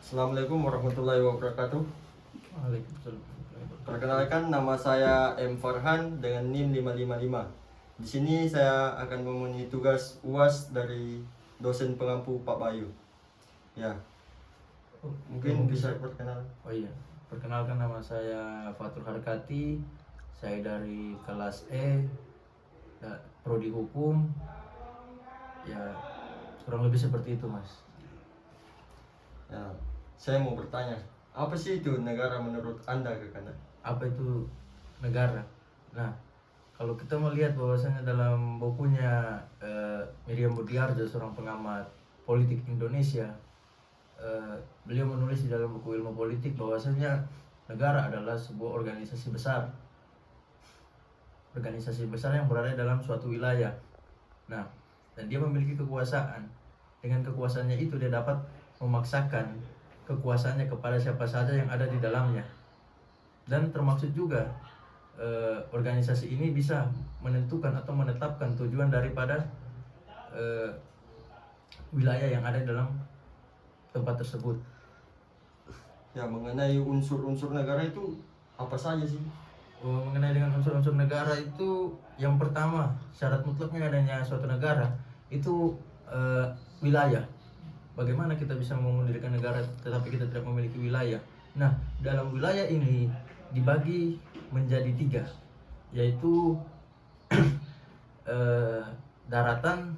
Assalamualaikum warahmatullahi wabarakatuh. Waalaikumsalam. Perkenalkan, nama saya M. Farhan dengan NIM 555. Di sini saya akan memenuhi tugas UAS dari dosen pengampu Pak Bayu. Ya, mungkin bisa perkenalan. Oh iya, perkenalkan nama saya Fatur Harkati. Saya dari kelas E, prodi hukum. Ya, kurang lebih seperti itu, Mas. Ya, saya mau bertanya, apa sih itu negara menurut Anda, Kakak? Apa itu negara? Nah, kalau kita melihat bahwasanya dalam bukunya Miriam Budiarjo, seorang pengamat politik Indonesia, beliau menulis di dalam buku ilmu politik bahwasanya negara adalah sebuah organisasi besar yang berada dalam suatu wilayah. Nah, dan dia memiliki kekuasaan. Dengan kekuasaannya itu dia dapat memaksakan kekuasaannya kepada siapa saja yang ada di dalamnya. Dan termaksud juga organisasi ini bisa menentukan atau menetapkan tujuan daripada wilayah yang ada dalam tempat tersebut. Ya, mengenai unsur-unsur negara itu apa saja sih? Mengenai dengan unsur-unsur negara itu, yang pertama, syarat mutlaknya adanya suatu negara itu wilayah. Bagaimana kita bisa mendirikan negara tetapi kita tidak memiliki wilayah? Nah, dalam wilayah ini dibagi menjadi 3, yaitu daratan,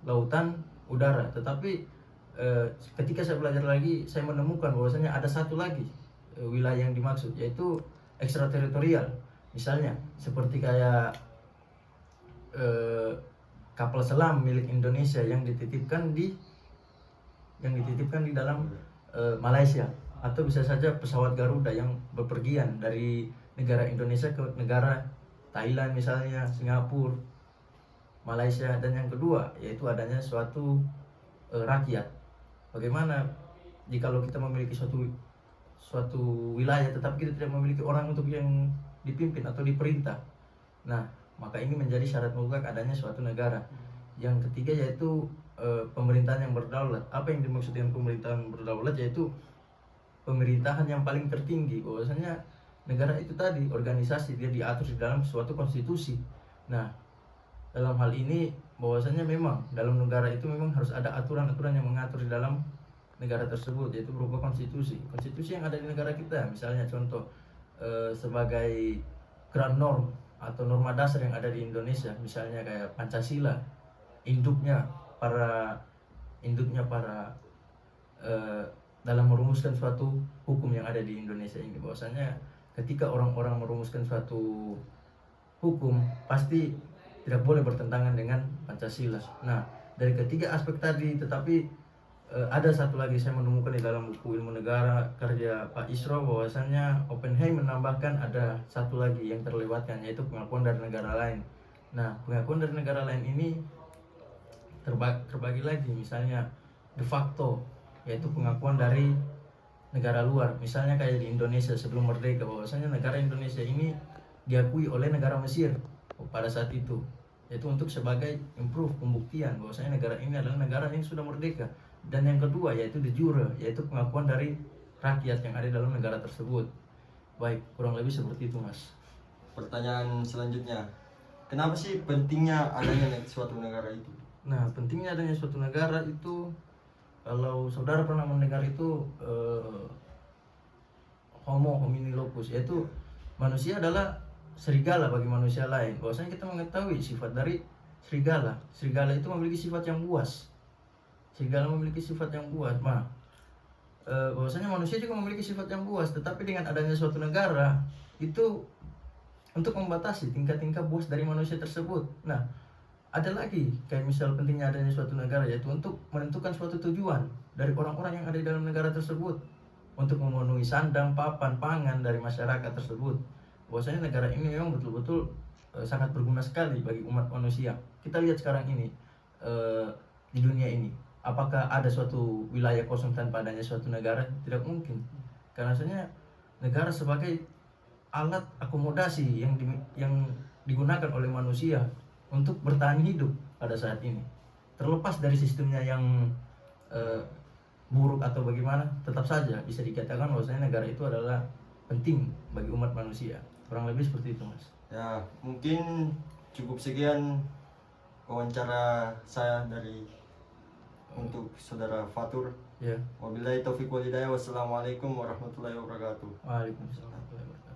lautan, udara. Tetapi ketika saya belajar lagi, saya menemukan bahwasanya ada satu lagi wilayah yang dimaksud, yaitu ekstrateritorial. Misalnya seperti kayak kapal selam milik Indonesia yang dititipkan di dalam Malaysia, atau bisa saja pesawat Garuda yang bepergian dari negara Indonesia ke negara Thailand misalnya, Singapura, Malaysia. Dan yang kedua yaitu adanya suatu rakyat. Bagaimana jikalau kita memiliki suatu wilayah tetapi kita tidak memiliki orang untuk yang dipimpin atau diperintah? Nah, maka ini menjadi syarat mutlak adanya suatu negara. Yang ketiga yaitu pemerintahan yang berdaulat. Apa yang dimaksud dengan pemerintahan berdaulat? Yaitu pemerintahan yang paling tertinggi. Bahwasanya negara itu tadi organisasi, dia diatur di dalam suatu konstitusi. Nah, dalam hal ini bahwasanya memang dalam negara itu memang harus ada aturan-aturan yang mengatur di dalam negara tersebut, yaitu berupa konstitusi yang ada di negara kita. Misalnya contoh sebagai ground norm atau norma dasar yang ada di Indonesia, misalnya kayak Pancasila, induknya para dalam merumuskan suatu hukum yang ada di Indonesia ini. Bahwasanya ketika orang-orang merumuskan suatu hukum pasti tidak boleh bertentangan dengan Pancasila. Nah, dari ketiga aspek tadi, tetapi ada satu lagi saya menemukan di dalam buku ilmu negara karya Pak Isro, bahwasanya Oppenheim menambahkan ada satu lagi yang terlewatkan, yaitu pengakuan dari negara lain. Nah, pengakuan dari negara lain ini terbagi lagi, misalnya de facto, yaitu pengakuan dari negara luar. Misalnya kayak di Indonesia sebelum merdeka, bahwasanya negara Indonesia ini diakui oleh negara Mesir pada saat itu, yaitu untuk sebagai improve, pembuktian bahwasanya negara ini adalah negara yang sudah merdeka. Dan yang kedua yaitu de jure, yaitu pengakuan dari rakyat yang ada dalam negara tersebut. Baik, kurang lebih seperti itu, Mas. Pertanyaan selanjutnya, kenapa sih pentingnya adanya suatu negara itu? Nah, pentingnya adanya suatu negara itu, kalau saudara pernah mendengar itu Homo homini lupus, yaitu manusia adalah serigala bagi manusia lain. Bahwasanya kita mengetahui sifat dari serigala. Serigala itu memiliki sifat yang buas. Nah, bahwasanya manusia juga memiliki sifat yang buas, tetapi dengan adanya suatu negara itu untuk membatasi tingkat-tingkat buas dari manusia tersebut. Nah, ada lagi kayak misal pentingnya adanya suatu negara, yaitu untuk menentukan suatu tujuan dari orang-orang yang ada di dalam negara tersebut, untuk memenuhi sandang, papan, pangan dari masyarakat tersebut. Bahwasanya negara ini memang betul-betul sangat berguna sekali bagi umat manusia. Kita lihat sekarang ini di dunia ini, apakah ada suatu wilayah kosong tanpa adanya suatu negara? Tidak mungkin. Karena sebenarnya negara sebagai alat akomodasi yang digunakan oleh manusia untuk bertahan hidup pada saat ini. Terlepas dari sistemnya yang buruk atau bagaimana, tetap saja bisa dikatakan bahwasanya negara itu adalah penting bagi umat manusia. Kurang lebih seperti itu, Mas. Ya, mungkin cukup sekian wawancara saya dari untuk saudara Fatur. Ya. Wabillahi taufiq wal hidayah. Wassalamualaikum warahmatullahi wabarakatuh. Waalaikumsalam warahmatullahi wabarakatuh.